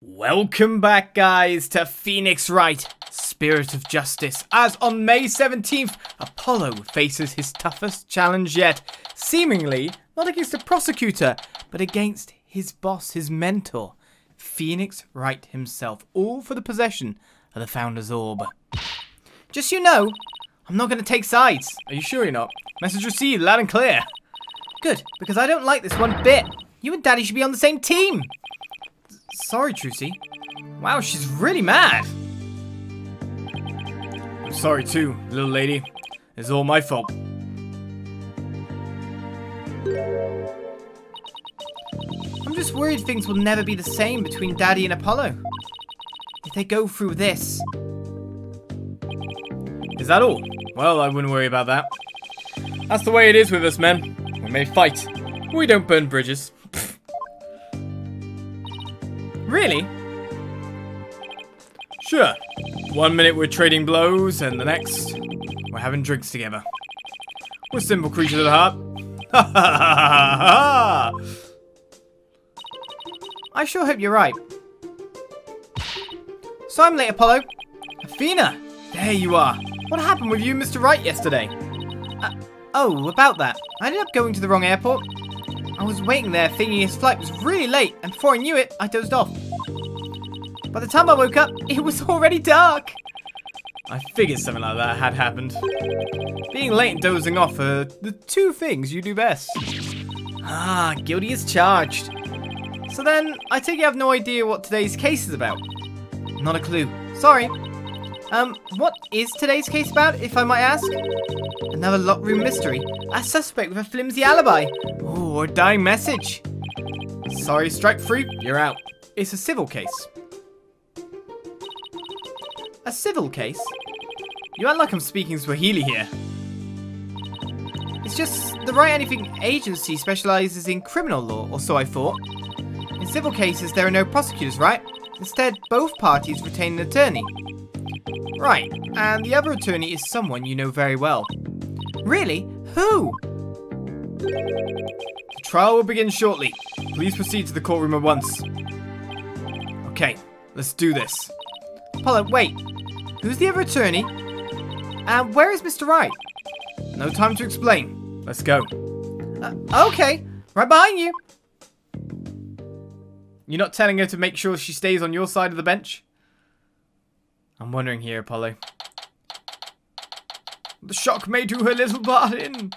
Welcome back, guys, to Phoenix Wright, Spirit of Justice, as on May 17th, Apollo faces his toughest challenge yet, seemingly not against a prosecutor, but against his boss, his mentor, Phoenix Wright himself, all for the possession of the Founder's Orb. Just so you know, I'm not going to take sides. Are you sure you're not? Message received, loud and clear. Good, because I don't like this one bit. You and Daddy should be on the same team. Sorry, Trucy. Wow, she's really mad. I'm sorry too, little lady. It's all my fault. I'm just worried things will never be the same between Daddy and Apollo. If they go through this. Is that all? Well, I wouldn't worry about that. That's the way it is with us men. We may fight. We don't burn bridges. Really? Sure. 1 minute we're trading blows, and the next, we're having drinks together. We're simple creatures at heart. Ha ha ha ha ha! I sure hope you're right. So I'm late, Apollo. Athena! There you are. What happened with you and Mr. Wright yesterday? Oh, about that. I ended up going to the wrong airport. I was waiting there thinking his flight was really late, and before I knew it, I dozed off. By the time I woke up, it was already dark. I figured something like that had happened. Being late and dozing off are the two things you do best. Ah, guilty as charged. So then, I take you have no idea what today's case is about. Not a clue. Sorry. What is today's case about, if I might ask? Another locked room mystery. A suspect with a flimsy alibi. Ooh, or a dying message. Sorry, strike three, you're out. It's a civil case. A civil case? You act like I'm speaking Swahili here. It's just the Right Anything agency specializes in criminal law, or so I thought. In civil cases, there are no prosecutors, right? Instead, both parties retain an attorney. Right, and the other attorney is someone you know very well. Really? Who? The trial will begin shortly. Please proceed to the courtroom at once. Okay, let's do this. Apollo, wait. Who's the other attorney? And where is Mr. Wright? No time to explain. Let's go. Okay, right behind you. You're not telling her to make sure she stays on your side of the bench? I'm wondering here, Apollo. The shock may do her little part in.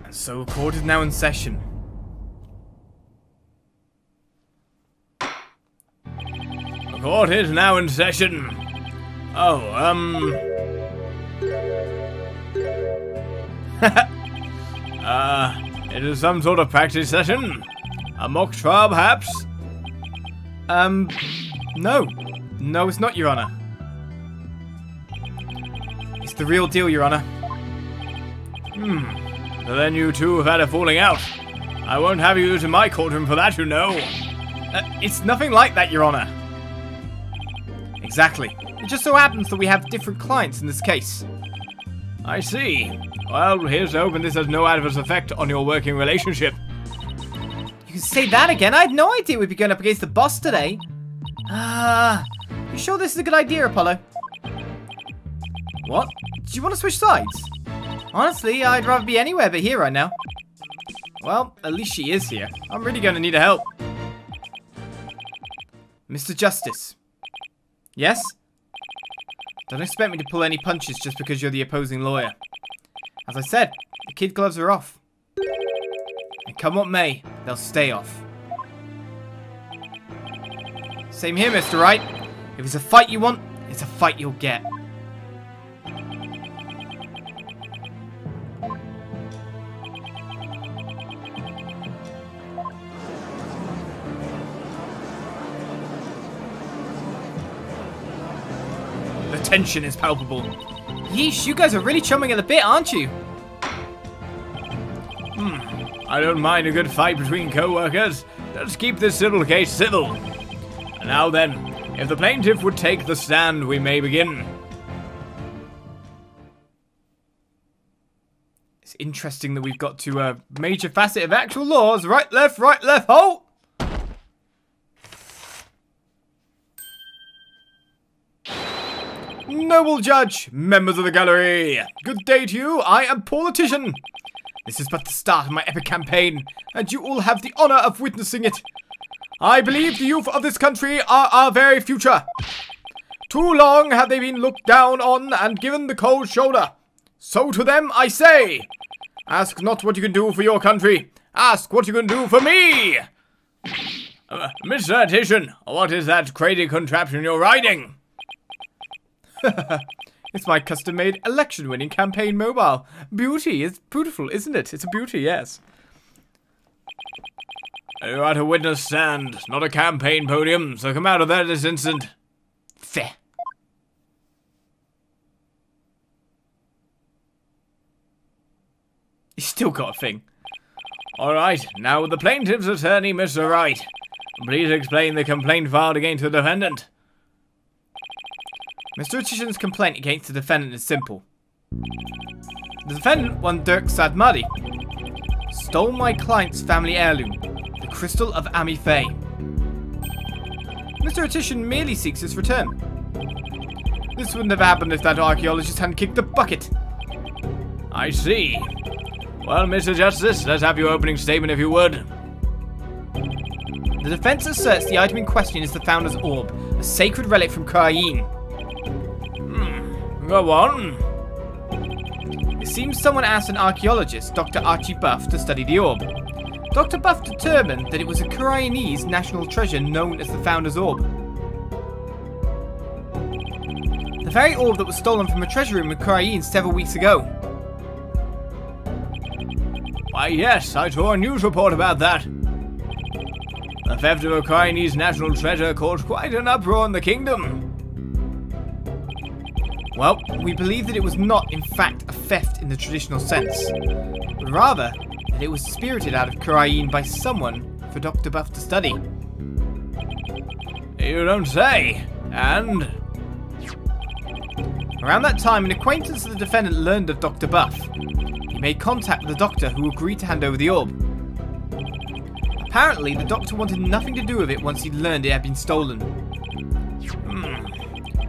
And so, court is now in session. The court is now in session. It is some sort of practice session? A mock trial, perhaps? No. No, it's not, Your Honor. It's the real deal, Your Honor. So then you two have had a falling out. I won't have you to my courtroom for that, you know. It's nothing like that, Your Honor. Exactly. It just so happens that we have different clients in this case. I see. Well, here's hoping this has no adverse effect on your working relationship. You can say that again? I had no idea we'd be going up against the boss today. You sure this is a good idea, Apollo? What? Do you want to switch sides? Honestly, I'd rather be anywhere but here right now. Well, at least she is here. I'm really going to need her help. Mr. Justice. Yes? Don't expect me to pull any punches just because you're the opposing lawyer. As I said, the kid gloves are off. And come what may, they'll stay off. Same here, Mr. Wright. If it's a fight you want, it's a fight you'll get. The tension is palpable. Yeesh, you guys are really chumming at the bit, aren't you? I don't mind a good fight between co-workers. Let's keep this civil case civil. And now then, if the plaintiff would take the stand, we may begin. It's interesting that we've got to a major facet of actual laws. Right, left, halt! Noble judge, members of the gallery, good day to you. I am politician. This is but the start of my epic campaign, and you all have the honor of witnessing it. I believe the youth of this country are our very future. Too long have they been looked down on and given the cold shoulder. So to them I say, ask not what you can do for your country, ask what you can do for me. Mr. Titian, what is that crazy contraption you're riding? It's my custom-made election-winning campaign mobile. Beauty. It's beautiful, isn't it? It's a beauty, yes. You're at a witness stand, not a campaign podium, so come out of there this instant. Fair. He's still got a thing. Alright, now the plaintiff's attorney, Mr. Wright. Please explain the complaint filed against the defendant. Mr. Titian's complaint against the defendant is simple. The defendant, one Dirk Sadmadi, stole my client's family heirloom, the crystal of Ami Faye. Mr. Titian merely seeks its return. This wouldn't have happened if that archaeologist hadn't kicked the bucket. I see. Well, Mr. Justice, let's have your opening statement if you would. The defense asserts the item in question is the Founder's Orb, a sacred relic from Khura'in. Go on. It seems someone asked an archaeologist, Dr. Archie Buff, to study the orb. Dr. Buff determined that it was a Khura'inese national treasure known as the Founder's Orb. The very orb that was stolen from a treasure room in Khura'in several weeks ago. Why, yes, I saw a news report about that. The theft of a Khura'inese national treasure caused quite an uproar in the kingdom. Well, we believe that it was not, in fact, a theft in the traditional sense, but rather that it was spirited out of Khura'in by someone for Dr. Buff to study. You don't say. And? Around that time, an acquaintance of the defendant learned of Dr. Buff. He made contact with the doctor, who agreed to hand over the orb. Apparently, the doctor wanted nothing to do with it once he learned it had been stolen.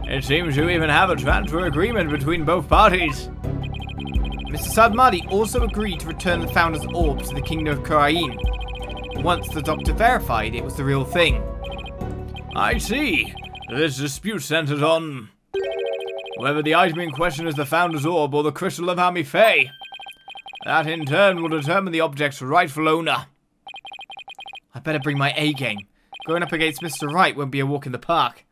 It seems you even have a transfer agreement between both parties. Mr. Sadmadi also agreed to return the Founder's Orb to the Kingdom of Khura'in, once the doctor verified it was the real thing. I see. This dispute centers on whether the item in question is the Founder's Orb or the crystal of Ami Faye. That in turn will determine the object's rightful owner. I better bring my A game. Going up against Mr. Wright won't be a walk in the park.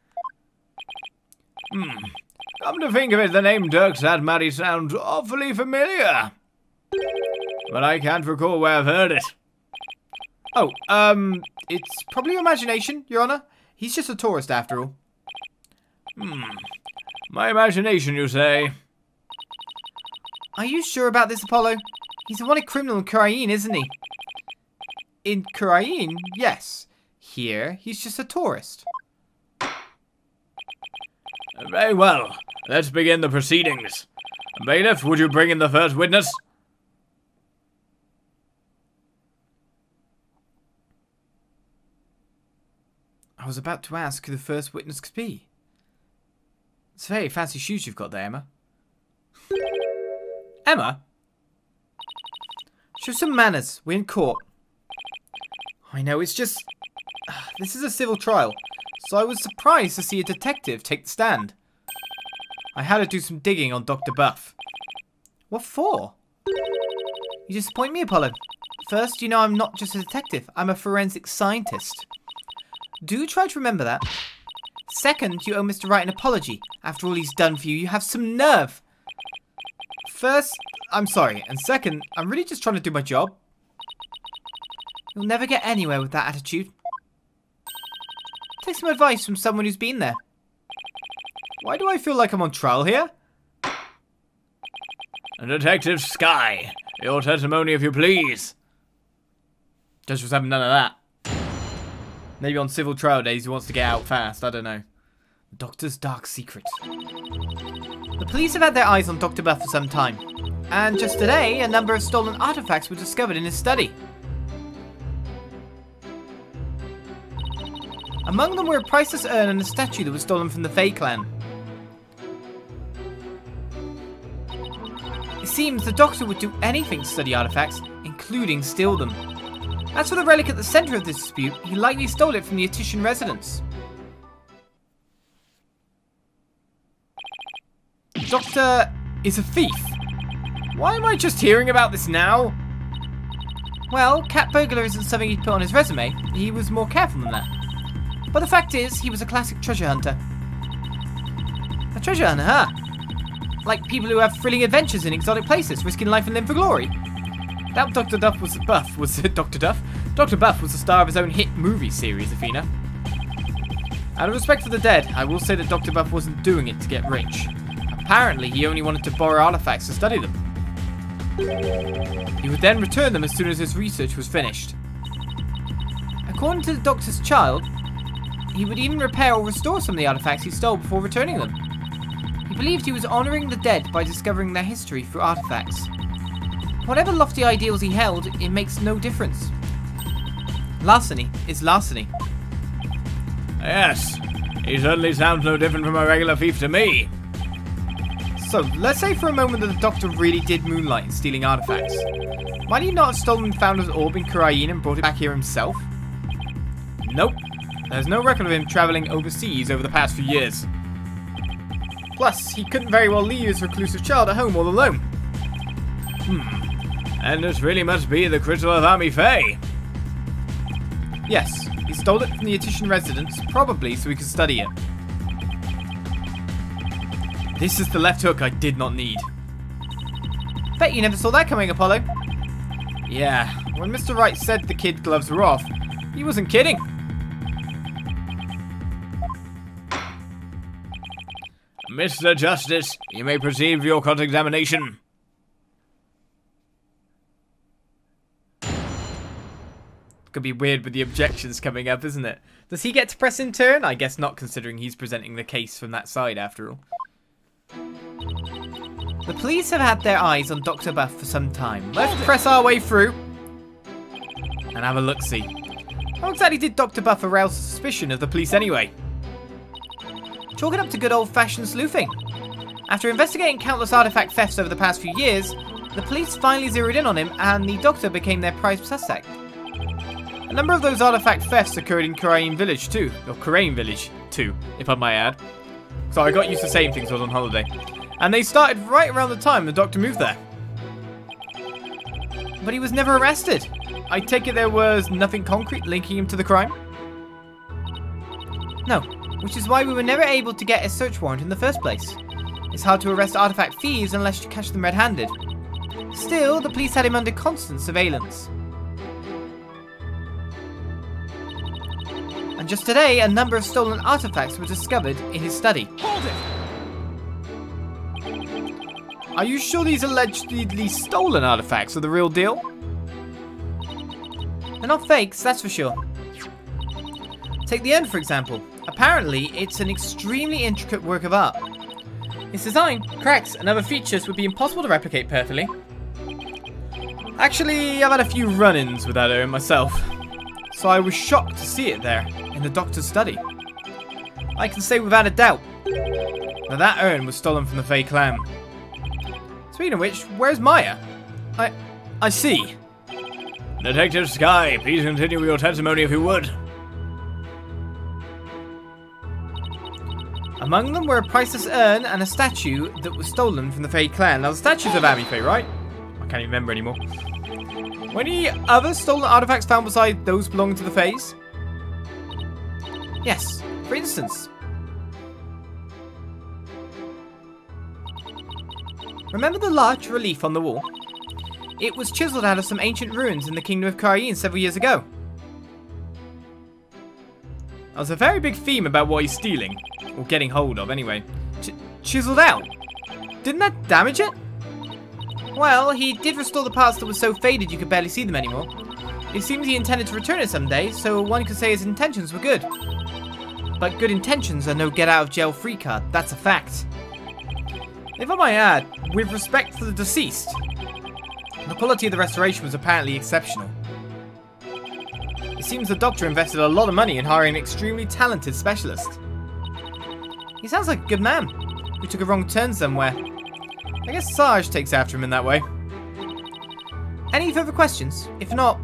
Come to think of it, the name Dirk Sadmadi sounds awfully familiar. But I can't recall where I've heard it. Oh, it's probably your imagination, Your Honor. He's just a tourist after all. My imagination, you say? Are you sure about this, Apollo? He's a wanted criminal in Khura'in, isn't he? In Khura'in, yes. Here, he's just a tourist. Very well. Let's begin the proceedings. Bailiff, would you bring in the first witness? I was about to ask who the first witness could be. It's very fancy shoes you've got there, Emma. Emma? Show some manners. We're in court. I know, it's just... This is a civil trial, so I was surprised to see a detective take the stand. I had to do some digging on Dr. Buff. What for? You disappoint me, Apollo. First, you know I'm not just a detective. I'm a forensic scientist. Do try to remember that. Second, you owe Mr. Wright an apology. After all he's done for you, you have some nerve. First, I'm sorry. And second, I'm really just trying to do my job. You'll never get anywhere with that attitude. Take some advice from someone who's been there. Why do I feel like I'm on trial here? Detective Sky, your testimony if you please. Judge was having none of that. Maybe on civil trial days he wants to get out fast, I don't know. The Doctor's dark secret. The police have had their eyes on Dr. Buff for some time. And just today, a number of stolen artifacts were discovered in his study. Among them were a priceless urn and a statue that was stolen from the Fae clan. It seems the Doctor would do anything to study artifacts, including steal them. As for the relic at the centre of this dispute, he likely stole it from the Atician residence. The Doctor is a thief. Why am I just hearing about this now? Well, cat burglar isn't something he'd put on his resume. He was more careful than that. But the fact is, he was a classic treasure hunter. A treasure hunter, huh? Like people who have thrilling adventures in exotic places, risking life and limb for glory. That Dr. Duff was Buff was Dr. Duff. Dr. Buff was the star of his own hit movie series, Athena. Out of respect for the dead, I will say that Dr. Buff wasn't doing it to get rich. Apparently, he only wanted to borrow artifacts to study them. He would then return them as soon as his research was finished. According to the Doctor's child, he would even repair or restore some of the artifacts he stole before returning them. He believed he was honouring the dead by discovering their history through artifacts. Whatever lofty ideals he held, it makes no difference. Larceny is larceny. Yes, he certainly sounds no different from a regular thief to me. So, let's say for a moment that the Doctor really did moonlight in stealing artifacts. Might he not have stolen Founder's orb in Khura'in and brought it back here himself? Nope. There's no record of him travelling overseas over the past few years. Plus, he couldn't very well leave his reclusive child at home all alone. And this really must be the crystal of Ami Fae. Yes, he stole it from the Atician residence, probably so he could study it. This is the left hook I did not need. Bet you never saw that coming, Apollo. Yeah, when Mr. Wright said the kid gloves were off, he wasn't kidding. Mr. Justice, you may proceed with your cross-examination. Could be weird with the objections coming up, isn't it? Does he get to press in turn? I guess not, considering he's presenting the case from that side, after all. The police have had their eyes on Dr. Buff for some time. Let's press our way through and have a look-see. How exactly did Dr. Buff arouse suspicion of the police anyway? Chalk it up to good old-fashioned sleuthing. After investigating countless artifact thefts over the past few years, the police finally zeroed in on him and the Doctor became their prized suspect. A number of those artifact thefts occurred in Khura'in Village too, or Khura'in Village too, if I might add. So I got used to saying things while I was on holiday. And they started right around the time the Doctor moved there. But he was never arrested. I take it there was nothing concrete linking him to the crime? No, which is why we were never able to get a search warrant in the first place. It's hard to arrest artifact thieves unless you catch them red-handed. Still, the police had him under constant surveillance. And just today, a number of stolen artifacts were discovered in his study. Hold it! Are you sure these allegedly stolen artifacts are the real deal? They're not fakes, that's for sure. Take the urn, for example. Apparently, it's an extremely intricate work of art. Its design, cracks, and other features would be impossible to replicate perfectly. Actually, I've had a few run-ins with that urn myself, so I was shocked to see it there, in the Doctor's study. I can say without a doubt that that urn was stolen from the Fae clan. Speaking of which, where's Maya? I see. Detective Sky, please continue with your testimony if you would. Among them were a priceless urn and a statue that was stolen from the Fae clan. Now, the statues of Ami Fae, right? I can't even remember anymore. Were any other stolen artifacts found beside those belonging to the Faes? Yes, for instance. Remember the large relief on the wall? It was chiseled out of some ancient ruins in the Kingdom of Khura'in several years ago. There's a very big theme about what he's stealing. Or getting hold of, anyway. Chiseled out? Didn't that damage it? Well, he did restore the parts that were so faded you could barely see them anymore. It seems he intended to return it someday, so one could say his intentions were good. But good intentions are no get-out-of-jail-free card, that's a fact. If I might add, with respect for the deceased, the quality of the restoration was apparently exceptional. It seems the doctor invested a lot of money in hiring an extremely talented specialist. He sounds like a good man, who took a wrong turn somewhere. I guess Sarge takes after him in that way. Any further questions? If not...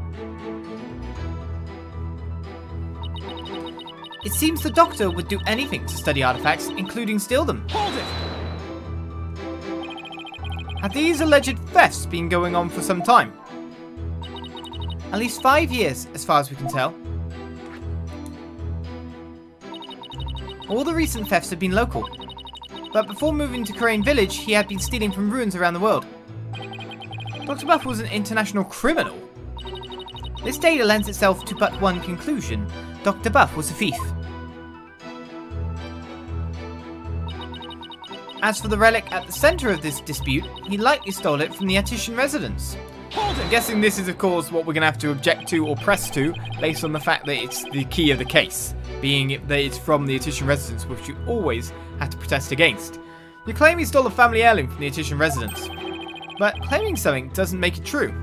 It seems the doctor would do anything to study artifacts, including steal them. Hold it! Have these alleged thefts been going on for some time? At least 5 years, as far as we can tell. All the recent thefts have been local. But before moving to Khura'in village, he had been stealing from ruins around the world. Dr. Buff was an international criminal. This data lends itself to but one conclusion. Dr. Buff was a thief. As for the relic at the centre of this dispute, he likely stole it from the Atician residence. I'm guessing this is of course what we're going to have to object to or press to, based on the fact that it's the key of the case, being that it's from the Atician residence, which you always have to protest against. You claim he stole a family heirloom from the Atician residence, but claiming something doesn't make it true.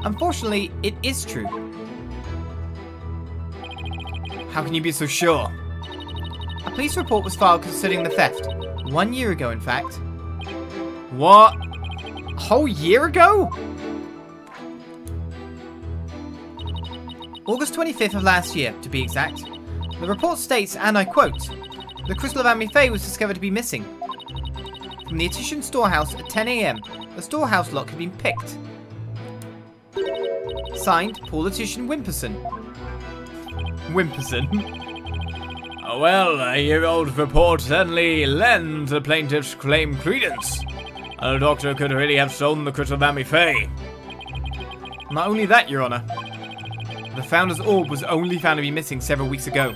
Unfortunately, it is true. How can you be so sure? A police report was filed concerning the theft. 1 year ago, in fact. What? A whole year ago? August 25th of last year, to be exact. The report states, and I quote, "The crystal of Amifei was discovered to be missing. From the Atician storehouse at 10 AM, the storehouse lock had been picked. Signed, Paul Atician Wimperson." Wimperson? Oh, well, a year-old report certainly lends the plaintiff's claim credence. The doctor could really have stolen the crystal of Amifei. Not only that, Your Honour. The Founder's Orb was only found to be missing several weeks ago.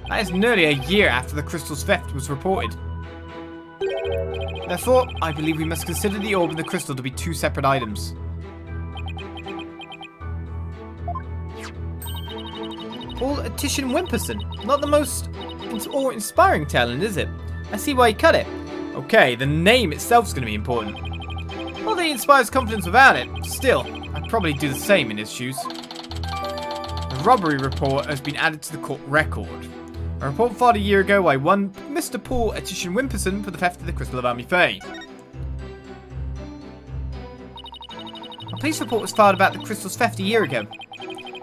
That is nearly a year after the crystal's theft was reported. Therefore, I believe we must consider the orb and the crystal to be two separate items. Paul Atician Wimperson. Not the most awe-inspiring talent, is it? I see why he cut it. Okay, the name itself is going to be important. Not that he inspires confidence without it. Still, I'd probably do the same in his shoes. The robbery report has been added to the court record. A report filed a year ago by one Mr. Paul Atician Wimperson for the theft of the crystal of Amifei. A police report was filed about the crystal's theft a year ago.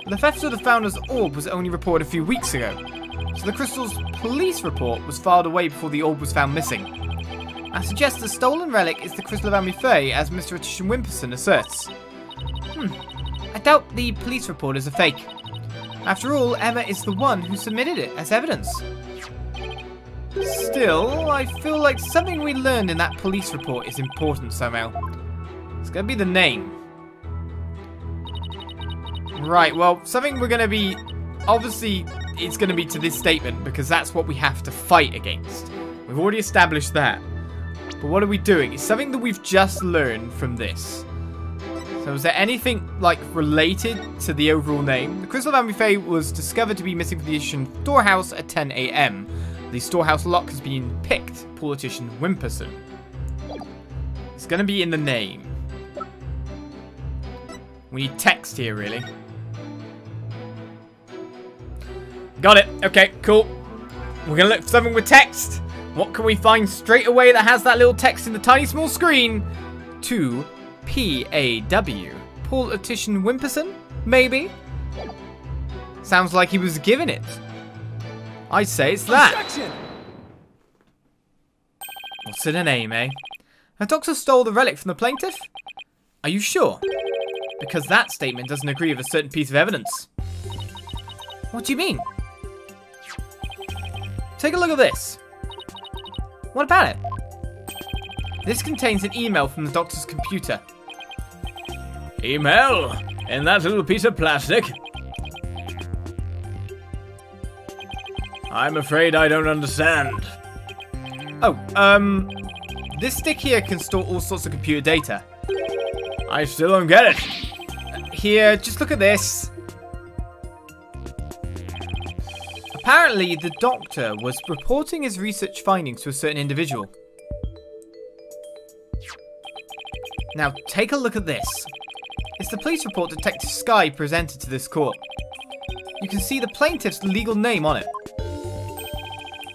But the theft of the Founder's Orb was only reported a few weeks ago, so the crystal's police report was filed away before the orb was found missing. I suggest the stolen relic is the crystal of Amifei, as Mr. Atician Wimperson asserts. I doubt the police report is a fake. After all, Emma is the one who submitted it as evidence. Still, I feel like something we learned in that police report is important somehow. It's gonna be the name. Right, well, something we're gonna be... Obviously, it's gonna be to this statement, because that's what we have to fight against. We've already established that. But what are we doing? It's something that we've just learned from this. So is there anything, like, related to the overall name? The crystal of Amifei was discovered to be missing from the Atician storehouse at 10 AM. The storehouse lock has been picked. Paul Atician Wimperson. It's going to be in the name. We need text here, really. Got it. Okay, cool. We're going to look for something with text. What can we find straight away that has that little text in the tiny small screen? 2 P-A-W. Paul Atician Wimperson? Maybe? Sounds like he was given it. I'd say it's that. Objection! What's in a name, eh? The doctor stole the relic from the plaintiff? Are you sure? Because that statement doesn't agree with a certain piece of evidence. What do you mean? Take a look at this. What about it? This contains an email from the doctor's computer. Email? In that little piece of plastic? I'm afraid I don't understand. Oh, this stick here can store all sorts of computer data. I still don't get it. Here, just look at this. Apparently, the doctor was reporting his research findings to a certain individual. Now, take a look at this. It's the police report Detective Sky presented to this court. You can see the plaintiff's legal name on it.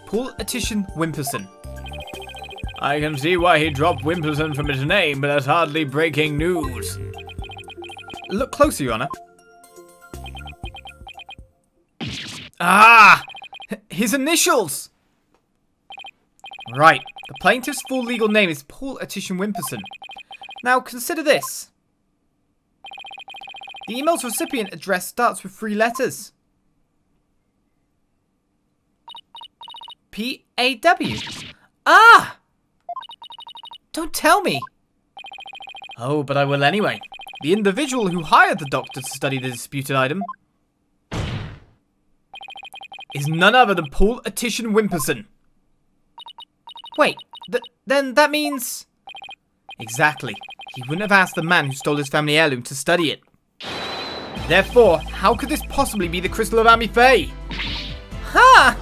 Paul Attition Wimperson. I can see why he dropped Wimperson from his name, but that's hardly breaking news. Look closer, Your Honor. Ah! His initials! Right. The plaintiff's full legal name is Paul Attition Wimperson. Now, consider this. The email's recipient address starts with 3 letters. P-A-W. Ah! Don't tell me. Oh, but I will anyway. The individual who hired the doctor to study the disputed item is none other than Paul Attition Wimperson. Wait, then that means... Exactly. He wouldn't have asked the man who stole his family heirloom to study it. Therefore, how could this possibly be the crystal of Ami Faye? Ha!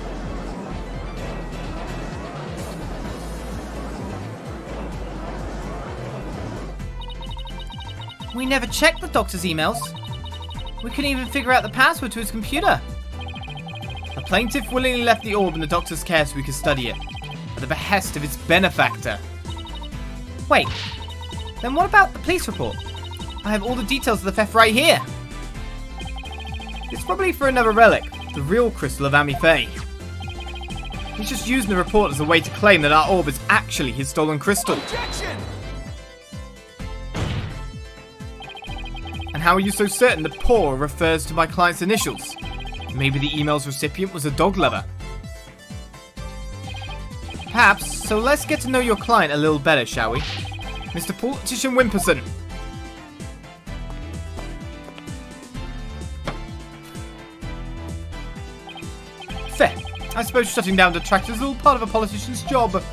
We never checked the doctor's emails. We couldn't even figure out the password to his computer. The plaintiff willingly left the orb in the doctor's care so we could study it, at the behest of its benefactor. Wait, then what about the police report? I have all the details of the theft right here. It's probably for another relic, the real crystal of Ami Faye. He's just using the report as a way to claim that our orb is actually his stolen crystal. Objection! And how are you so certain that Paul refers to my client's initials? Maybe the email's recipient was a dog lover. Perhaps, so let's get to know your client a little better, shall we? Mr. Paul Attition Wimperson. Fair. I suppose shutting down detractors is all part of a politician's job.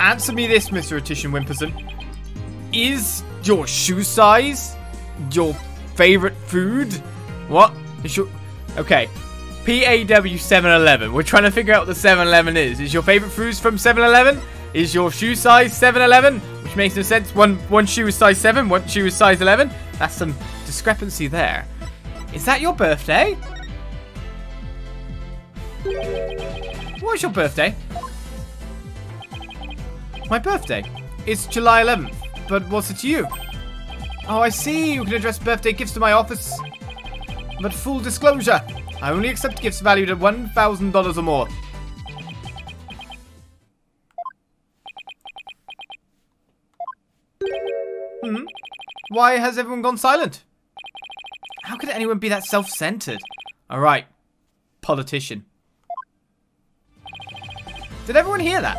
Answer me this, Mr. Attition Wimperson. Is your shoe size your favorite food? What? Is your... Okay. PAW 7-Eleven. We're trying to figure out what the 7-Eleven is. Is your favorite foods from 7-Eleven? Is your shoe size 7-Eleven? Which makes no sense. One shoe is size 7, one shoe is size 11. That's some discrepancy there. Is that your birthday? What is your birthday? My birthday? It's July 11th. But what's it to you? Oh, I see. You can address birthday gifts to my office. But full disclosure, I only accept gifts valued at $1,000 or more. Why has everyone gone silent? How could anyone be that self-centered? Alright. Politician. Did everyone hear that?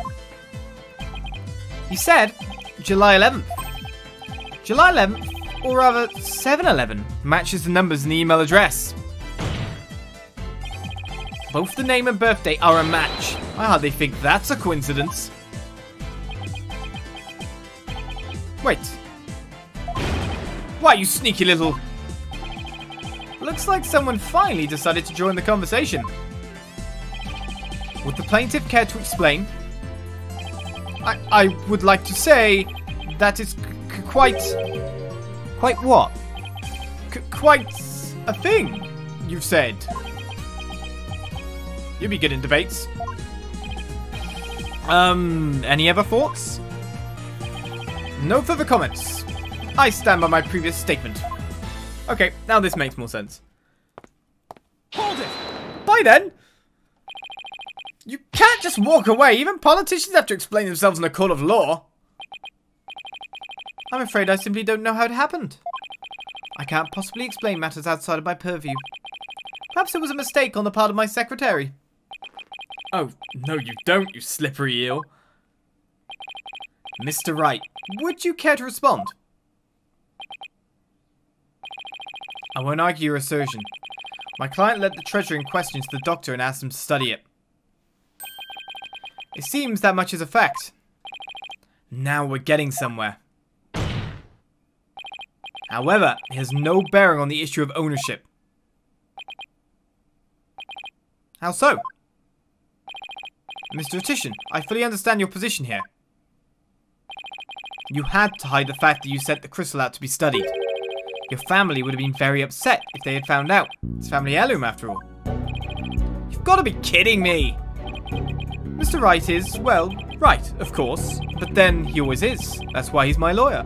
He said July 11th. July 11th, or rather 7-Eleven, matches the numbers in the email address. Both the name and birthday are a match. I hardly think that's a coincidence. Wait. Why, you sneaky little... Looks like someone finally decided to join the conversation. Would the plaintiff care to explain? I would like to say that it's quite... Quite what? Quite a thing, you've said. You'll be good in debates. Any other thoughts? No further comments. I stand by my previous statement. Okay, now this makes more sense. Hold it! Bye then! You can't just walk away. Even politicians have to explain themselves in a court of law. I'm afraid I simply don't know how it happened. I can't possibly explain matters outside of my purview. Perhaps it was a mistake on the part of my secretary. Oh, no you don't, you slippery eel. Mr. Wright, would you care to respond? I won't argue your assertion. My client led the treasure in question to the doctor and asked him to study it. It seems that much is a fact. Now we're getting somewhere. However, it has no bearing on the issue of ownership. How so? Mr. Attition, I fully understand your position here. You had to hide the fact that you sent the crystal out to be studied. Your family would have been very upset if they had found out. It's family heirloom after all. You've got to be kidding me! Mr. Wright is, well, right, of course. But then he always is. That's why he's my lawyer.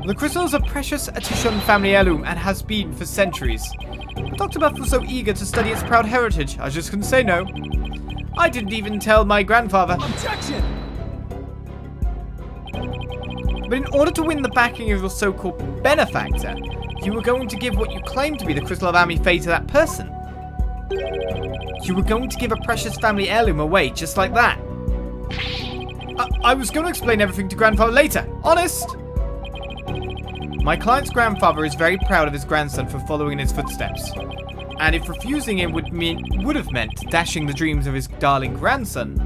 The crystal is a precious Atishun family heirloom and has been for centuries. But Dr. Buff was so eager to study its proud heritage, I just couldn't say no. I didn't even tell my grandfather. Objection! But in order to win the backing of your so-called benefactor, you were going to give what you claimed to be the crystal of Ami Faye to that person. You were going to give a precious family heirloom away just like that. I was going to explain everything to grandfather later. Honest! My client's grandfather is very proud of his grandson for following in his footsteps. And if refusing him would have meant dashing the dreams of his darling grandson,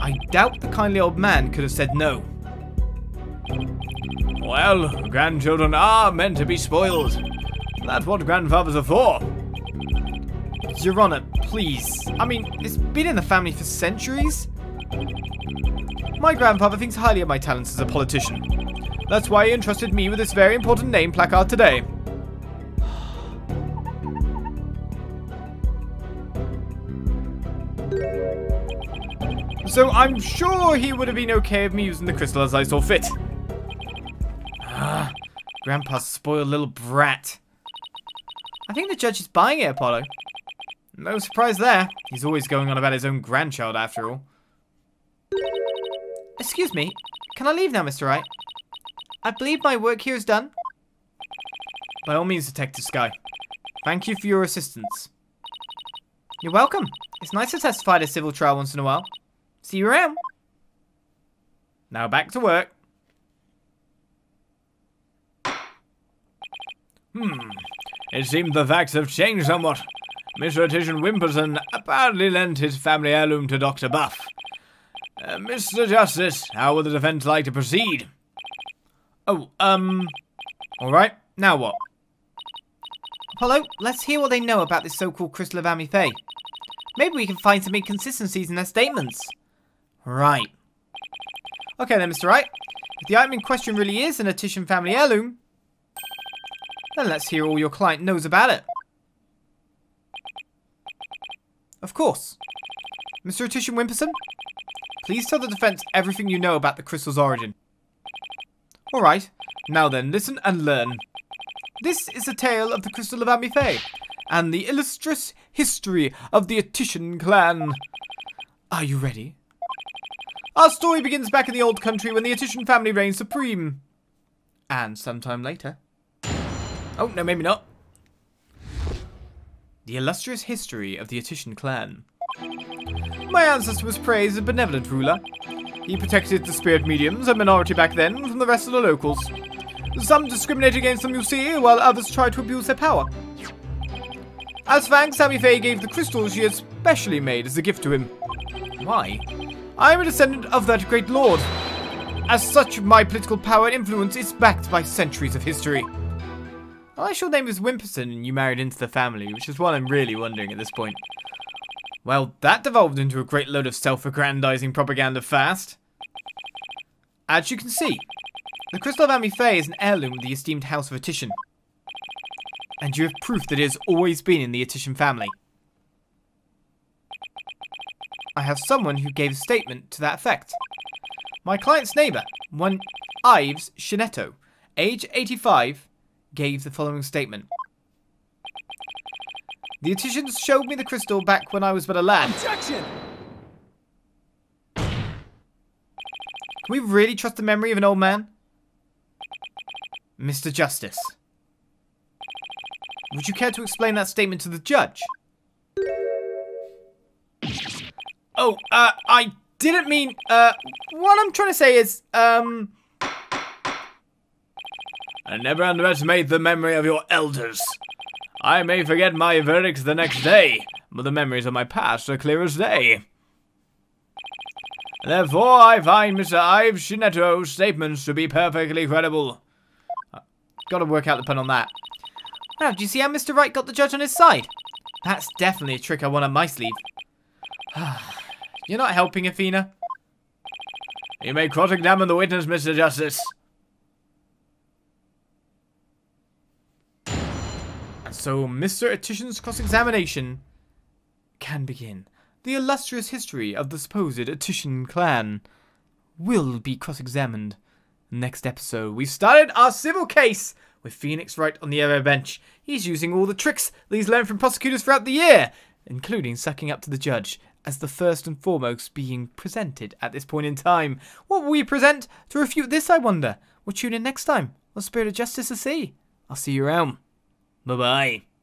I doubt the kindly old man could have said no. Well, grandchildren are meant to be spoiled. That's what grandfathers are for. Your Honor, please. I mean, it's been in the family for centuries. My grandfather thinks highly of my talents as a politician. That's why he entrusted me with this very important name placard today. So I'm sure he would have been okay with me using the crystal as I saw fit. Grandpa's a spoiled little brat. I think the judge is buying it, Apollo. No surprise there. He's always going on about his own grandchild after all. Excuse me, can I leave now, Mr. Wright? I believe my work here is done. By all means, Detective Sky. Thank you for your assistance. You're welcome. It's nice to testify at a civil trial once in a while. See you around. Now back to work. It seems the facts have changed somewhat. Mr. Atishun Wimperson apparently lent his family heirloom to Dr. Buff. Mr. Justice, how would the defense like to proceed? Oh, alright, now what? Apollo, let's hear what they know about this so-called crystal of Ami Faye. Maybe we can find some inconsistencies in their statements. Right. Okay then, Mr. Wright. If the item in question really is an Atishun family heirloom, then let's hear all your client knows about it. Of course. Mr. Atishun Wimperson, please tell the defense everything you know about the crystal's origin. Alright, now then, listen and learn. This is a tale of the crystal of Ami Faye, and the illustrious history of the Atishun clan. Are you ready? Our story begins back in the old country when the Atishun family reigned supreme. And sometime later. Oh, no, maybe not. The illustrious history of the Atishun clan. My ancestor was praised as a benevolent ruler. He protected the spirit mediums, a minority back then, from the rest of the locals. Some discriminate against them, you see, while others try to abuse their power. As thanks, Ami Faye gave the crystal she had specially made as a gift to him. Why? I am a descendant of that great lord. As such, my political power and influence is backed by centuries of history. Unless your name is Wimperson and you married into the family, which is what I'm really wondering at this point. Well, that devolved into a great load of self-aggrandizing propaganda fast. As you can see, the crystal of Ami Faye is an heirloom of the esteemed House of Atishun. And you have proof that it has always been in the Atishun family. I have someone who gave a statement to that effect. My client's neighbour, one Ives Shinetto, age 85, gave the following statement. The Atishans showed me the crystal back when I was but a lad. Objection! Can we really trust the memory of an old man? Mr. Justice, would you care to explain that statement to the judge? Oh, I didn't mean, what I'm trying to say is, I never underestimate the memory of your elders. I may forget my verdicts the next day, but the memories of my past are clear as day. Therefore, I find Mr. Ives Shinetto's statements to be perfectly credible. Gotta work out the pun on that. Now, do you see how Mr. Wright got the judge on his side? That's definitely a trick I want up my sleeve. You're not helping, Athena. You may cross-examine the witness, Mr. Justice. And so Mr. Attition's cross-examination can begin. The illustrious history of the supposed Attition clan will be cross-examined. Next episode, we started our civil case with Phoenix Wright on the other bench. He's using all the tricks that he's learned from prosecutors throughout the year, including sucking up to the judge as the first and foremost being presented at this point in time. What will we present to refute this, I wonder? We'll tune in next time on Spirit of Justice to see. I'll see you around. Bye-bye.